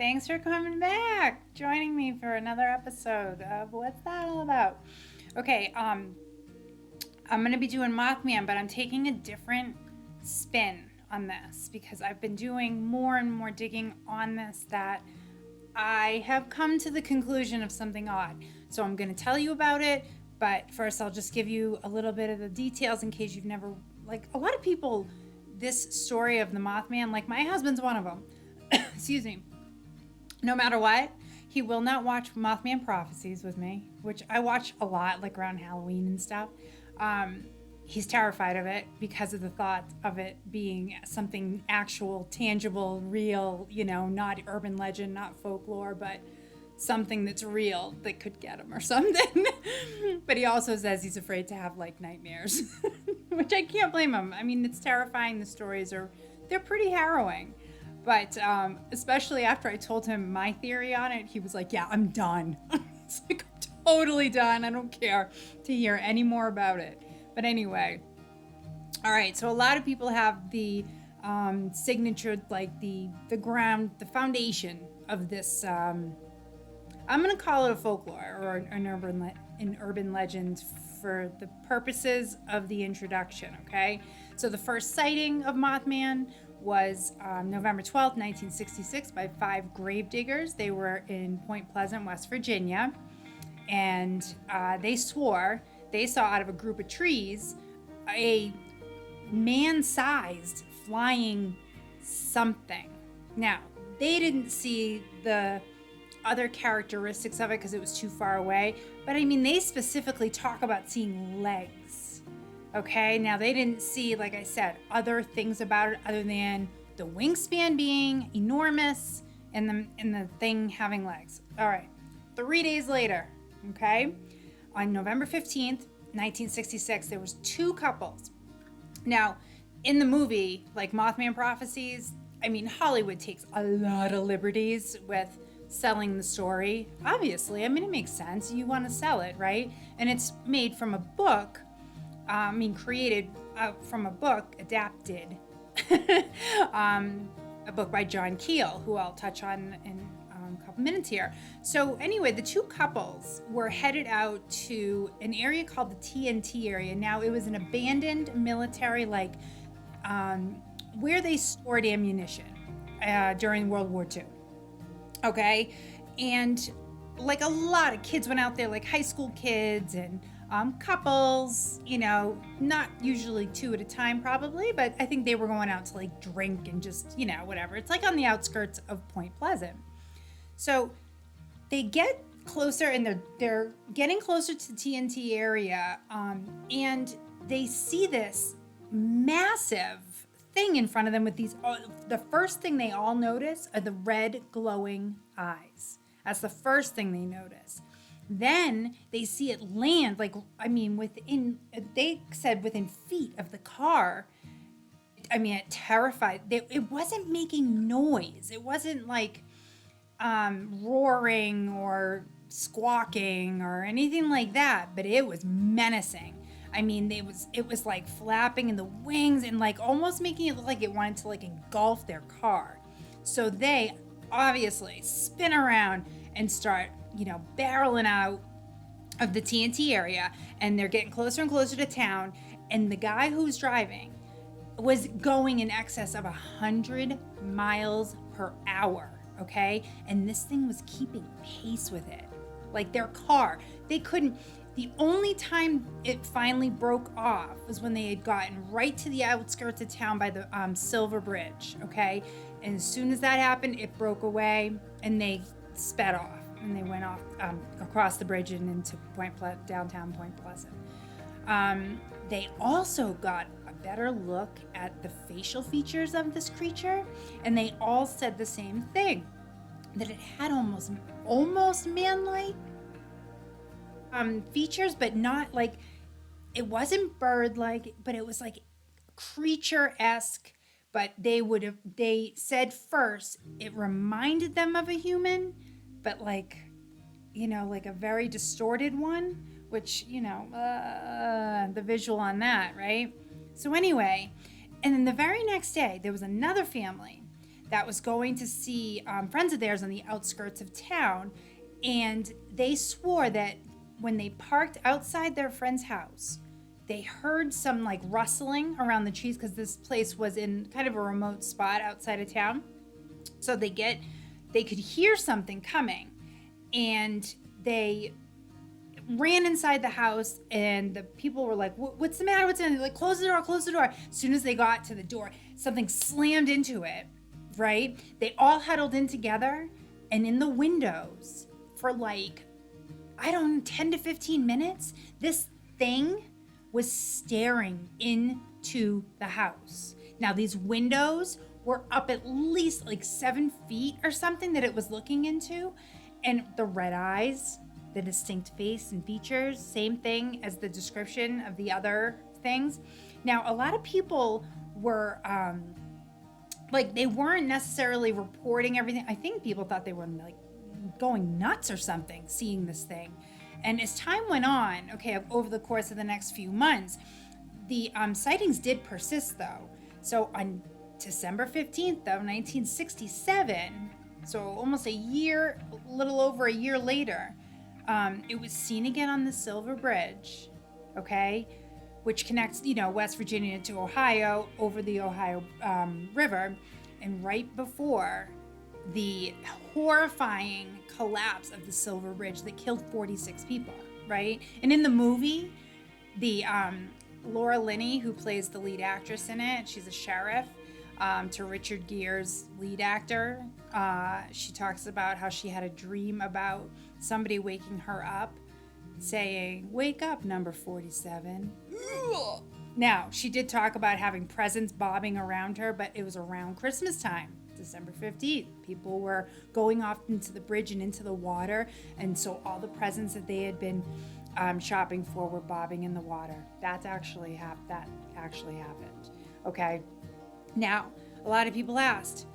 Thanks for coming back, joining me for another episode of What's That All About? Okay, I'm gonna be doing Mothman, but I'm taking a different spin on this because I've been doing more and more digging on this that I have come to the conclusion of something odd. So I'm gonna tell you about it, but first I'll just give you a little bit of the details in case you've never, like a lot of people, this story of the Mothman, like my husband's one of them. Excuse me. No matter what, he will not watch Mothman Prophecies with me, which I watch a lot, like around Halloween and stuff. He's terrified of it because of the thought of it being something actual, tangible, real, not urban legend, not folklore, but something that's real that could get him or something. But he also says he's afraid to have like nightmares, which I can't blame him. I mean, it's terrifying. The stories they're pretty harrowing. But especially after I told him my theory on it, he was like, yeah, I'm done. It's like, I'm totally done. I don't care to hear any more about it. But anyway, all right. So a lot of people have the signature, like the ground, the foundation of this. I'm going to call it a folklore or an urban legend for the purposes of the introduction. Okay. So the first sighting of Mothman was November 12th, 1966 by 5 grave diggers. They were in Point Pleasant, West Virginia. And they swore they saw out of a group of trees a man-sized flying something. Now, they didn't see the other characteristics of it because it was too far away. But I mean, they specifically talk about seeing legs. Okay, now they didn't see, like I said, other things about it other than the wingspan being enormous and the thing having legs. All right, 3 days later, okay, on November 15th, 1966, there was 2 couples. Now, in the movie, like Mothman Prophecies, I mean, Hollywood takes a lot of liberties with selling the story. Obviously, I mean, it makes sense. You want to sell it, right? And it's made from a book. Created from a book, adapted, a book by John Keel, who I'll touch on in a couple minutes here. So anyway, the 2 couples were headed out to an area called the TNT area. Now, it was an abandoned military, where they stored ammunition during World War II. Okay, and like a lot of kids went out there, like high school kids and couples, not usually 2 at a time probably, but I think they were going out to like drink and just, whatever. It's like on the outskirts of Point Pleasant. So they get closer and they're getting closer to the TNT area, and they see this massive thing in front of them with these, the first thing they all notice are the red glowing eyes. That's the first thing they notice. Then they see it land, they said within feet of the car. I mean, it terrified. It wasn't making noise. It wasn't like roaring or squawking or anything like that, but it was menacing. I mean, it was like flapping in the wings and like almost making it look like it wanted to like engulf their car. So they obviously spin around and start barreling out of the TNT area, and they're getting closer and closer to town, and the guy who's driving was going in excess of 100 miles per hour, okay? And this thing was keeping pace with it. Like their car, they couldn't. The only time it finally broke off was when they had gotten right to the outskirts of town by the Silver Bridge, okay? And as soon as that happened, it broke away, and they sped off. And they went off across the bridge and into downtown Point Pleasant. They also got a better look at the facial features of this creature, and they all said the same thing, that it had almost man-like features, but not like, it wasn't bird-like, but it was like creature-esque. But they said first it reminded them of a human, but like a very distorted one, which, the visual on that, right? So anyway, and then the very next day, there was another family that was going to see friends of theirs on the outskirts of town. And they swore that when they parked outside their friend's house, they heard some like rustling around the trees because this place was in kind of a remote spot outside of town. So they could hear something coming, and they ran inside the house, and the people were like, what's the matter? What's the matter? They're like, close the door, close the door. As soon as they got to the door, something slammed into it, right? They all huddled in together, and in the windows for like, I don't know, 10 to 15 minutes, this thing was staring into the house. Now, these windows were up at least like 7 feet or something that it was looking into, and the red eyes, the distinct face and features, same thing as the description of the other things. Now, a lot of people were like, they weren't necessarily reporting everything. I think people thought they were like going nuts or something seeing this thing. And as time went on, okay, over the course of the next few months, the sightings did persist though. So on December 15th of 1967, so almost a year, a little over a year later, it was seen again on the Silver Bridge, okay, which connects, West Virginia to Ohio over the Ohio River, and right before the horrifying collapse of the Silver Bridge that killed 46 people, right? And in the movie, the Laura Linney, who plays the lead actress in it, she's a sheriff to Richard Gere's lead actor. She talks about how she had a dream about somebody waking her up saying, "Wake up, number 47. Now, she did talk about having presents bobbing around her, but it was around Christmas time, December 15th. People were going off into the bridge and into the water, and so all the presents that they had been shopping for were bobbing in the water. That actually happened. Okay. Now, a lot of people asked,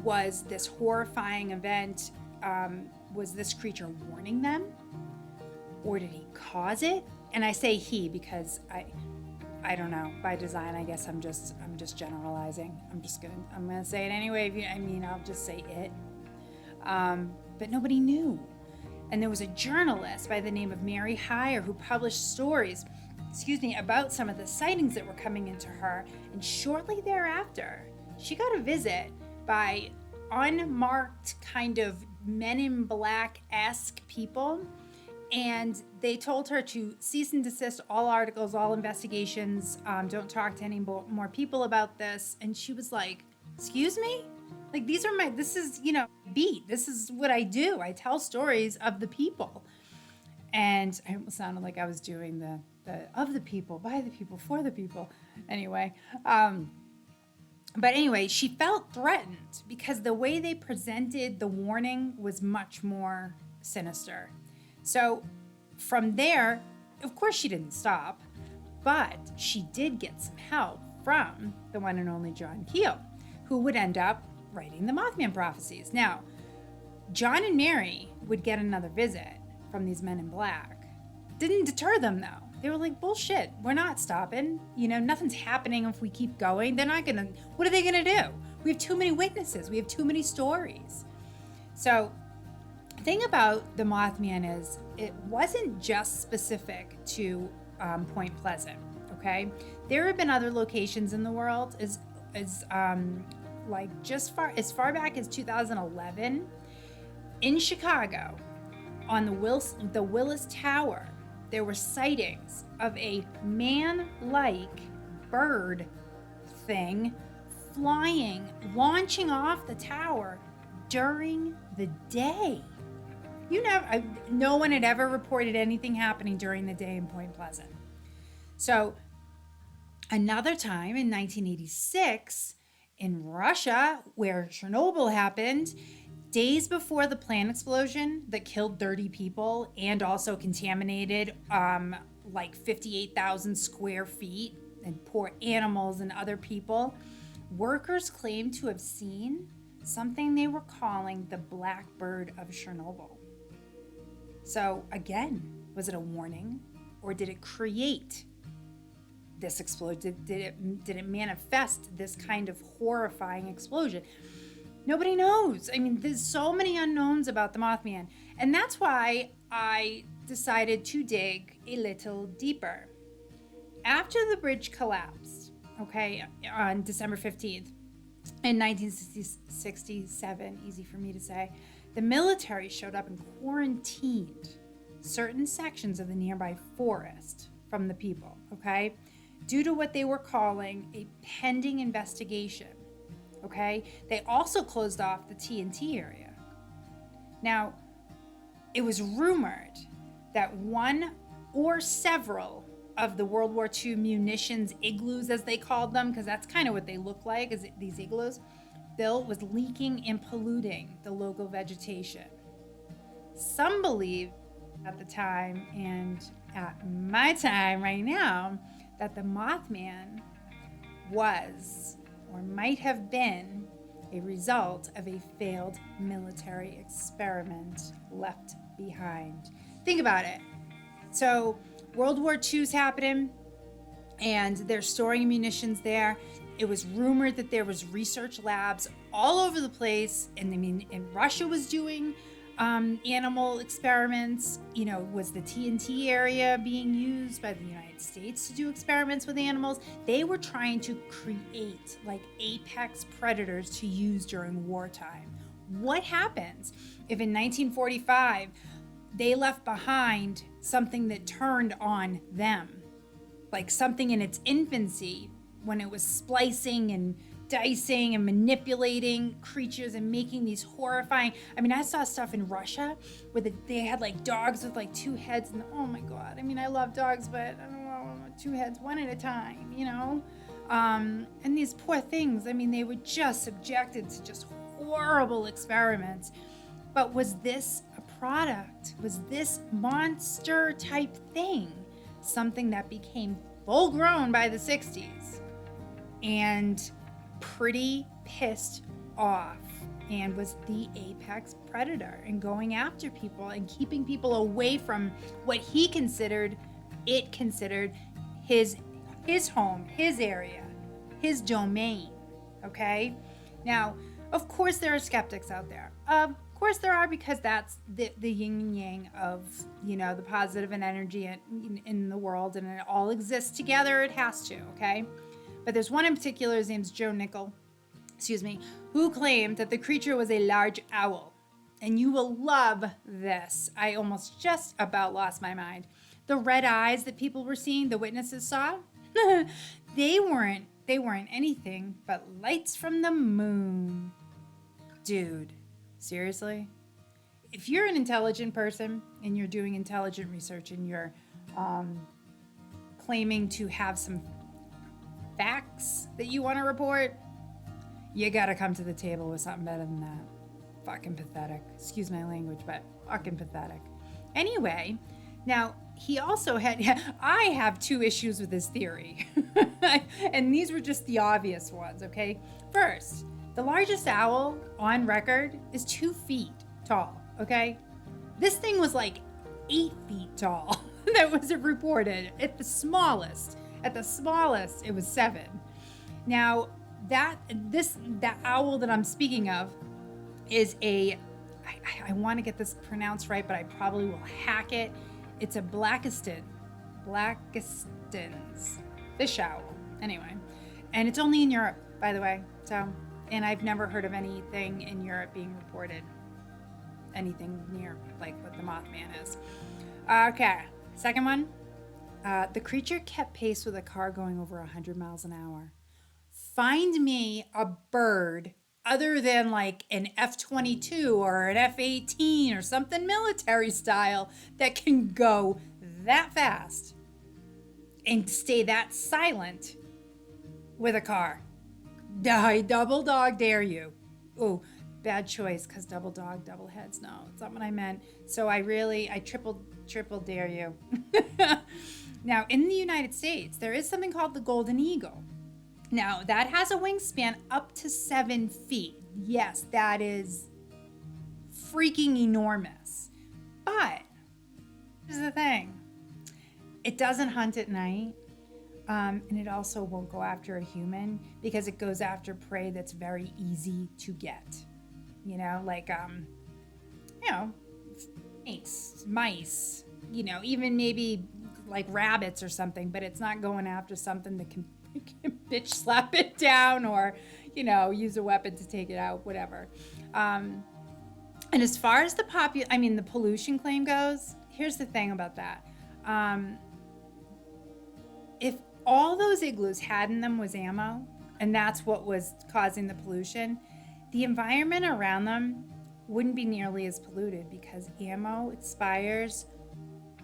was this horrifying event, was this creature warning them? Or did he cause it? And I say he because I don't know. By design, I guess I'm just generalizing. I'm gonna say it anyway. I'll just say it. But nobody knew. And there was a journalist by the name of Mary Heyer who published stories, about some of the sightings that were coming into her. And shortly thereafter, she got a visit by unmarked kind of Men in Black-esque people. And they told her to cease and desist all articles, all investigations. Don't talk to any more people about this. And she was like, excuse me? Like, this is beat. This is what I do. I tell stories of the people. And I almost sounded like I was doing the of the people, by the people, for the people. Anyway, but anyway, she felt threatened because the way they presented the warning was much more sinister. So from there, of course she didn't stop, but she did get some help from the one and only John Keel, who would end up writing the Mothman prophecies. Now, John and Mary would get another visit from these men in black. Didn't deter them though. They were like, bullshit, we're not stopping. Nothing's happening if we keep going. What are they gonna do? We have too many witnesses. We have too many stories. So the thing about the Mothman is it wasn't just specific to Point Pleasant, okay? There have been other locations in the world as far back as 2011 in Chicago on the Willis Tower. There were sightings of a man-like bird thing flying, launching off the tower during the day. No one had ever reported anything happening during the day in Point Pleasant. So another time in 1986 in Russia, where Chernobyl happened, days before the plant explosion that killed 30 people and also contaminated like 58,000 square feet and poor animals and other people, workers claimed to have seen something they were calling the Black Bird of Chernobyl. So again, was it a warning, or did it create this explosion? Did it manifest this kind of horrifying explosion? Nobody knows. I mean, there's so many unknowns about the Mothman. And that's why I decided to dig a little deeper. After the bridge collapsed, okay, on December 15th in 1967, easy for me to say, the military showed up and quarantined certain sections of the nearby forest from the people, okay, due to what they were calling a pending investigation. Okay, they also closed off the TNT area. Now, it was rumored that one or several of the World War II munitions igloos, as they called them, because that's kind of what they look like, is these igloos, Bill was leaking and polluting the local vegetation. Some believe at the time, and at my time right now, that the Mothman was or might have been a result of a failed military experiment left behind. Think about it. So World War II's happening and they're storing munitions there. It was rumored that there was research labs all over the place. And Russia was doing animal experiments. Was the TNT area being used by the United States to do experiments with animals? They were trying to create like apex predators to use during wartime. What happens if in 1945 they left behind something that turned on them? Like something in its infancy, when it was splicing and dicing and manipulating creatures and making these horrifying. I saw stuff in Russia where they had like dogs with like two heads, and oh my God. I love dogs, but I don't know, two heads, one at a time, and these poor things, they were just subjected to just horrible experiments. But was this a product? Was this monster type thing something that became full grown by the 60s and pretty pissed off and was the apex predator and going after people and keeping people away from what he considered his home, his area, his domain? Okay, now of course there are skeptics out there. Of course there are, because that's the yin and yang of the positive and energy in the world, and it all exists together. It has to. Okay, but there's one in particular. His name's Joe Nickel, who claimed that the creature was a large owl. And you will love this. I almost just about lost my mind. The red eyes that people were seeing, the witnesses saw, they weren't anything but lights from the moon. Dude, seriously? If you're an intelligent person and you're doing intelligent research and you're claiming to have some facts that you want to report, you gotta come to the table with something better than that. Fucking pathetic. Excuse my language, but fucking pathetic. Anyway, now he also had, I have two issues with his theory. And these were just the obvious ones, okay? First, the largest owl on record is 2 feet tall, okay? This thing was like 8 feet tall that was reported. At the smallest, it was 7. Now, that owl that I'm speaking of is I want to get this pronounced right, but I probably will hack it. It's a Blakiston's fish owl. Anyway, and it's only in Europe, by the way. So, and I've never heard of anything in Europe being reported, anything near like what the Mothman is. Okay, second one. The creature kept pace with a car going over 100 miles an hour. Find me a bird other than like an F-22 or an F-18 or something military style that can go that fast and stay that silent with a car. I double dog dare you. Oh, bad choice, because double dog, double heads. No, it's not what I meant. So I triple dare you. Now, in the United States, there is something called the golden eagle. Now, that has a wingspan up to 7 feet. Yes, that is freaking enormous. But here's the thing. It doesn't hunt at night. And it also won't go after a human because it goes after prey that's very easy to get. like, snakes, mice, even maybe like rabbits or something, but it's not going after something that can bitch slap it down or, use a weapon to take it out, whatever. And as far as the pollution claim goes, here's the thing about that. If all those igloos had in them was ammo, and that's what was causing the pollution, the environment around them wouldn't be nearly as polluted because ammo expires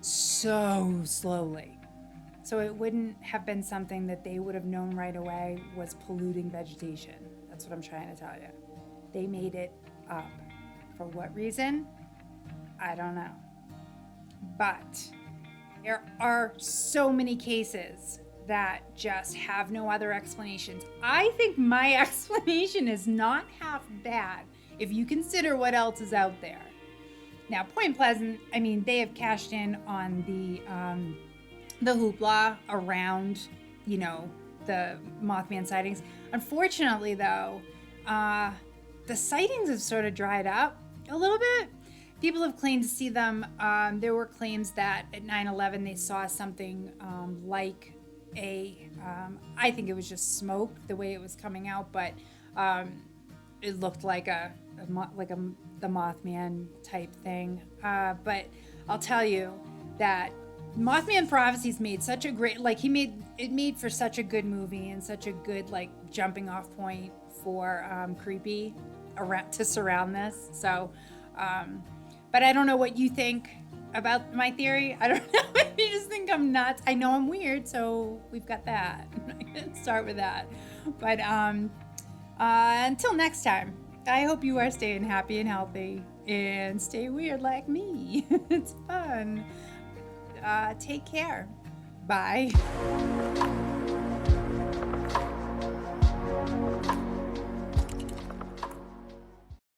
so slowly. So it wouldn't have been something that they would have known right away was polluting vegetation. That's what I'm trying to tell you. They made it up. For what reason? I don't know. But there are so many cases that just have no other explanations. I think my explanation is not half bad if you consider what else is out there. Now, Point Pleasant, they have cashed in on the hoopla around, the Mothman sightings. Unfortunately, though, the sightings have sort of dried up a little bit. People have claimed to see them. There were claims that at 9/11 they saw something like I think it was just smoke the way it was coming out, but it looked like the Mothman type thing. But I'll tell you that Mothman Prophecies made such a great, made for such a good movie and such a good jumping off point for creepy to surround this. So, but I don't know what you think about my theory. I don't know if you just think I'm nuts. I know I'm weird, so we've got that. I can start with that. But until next time, I hope you are staying happy and healthy and stay weird like me. It's fun. Take care. Bye.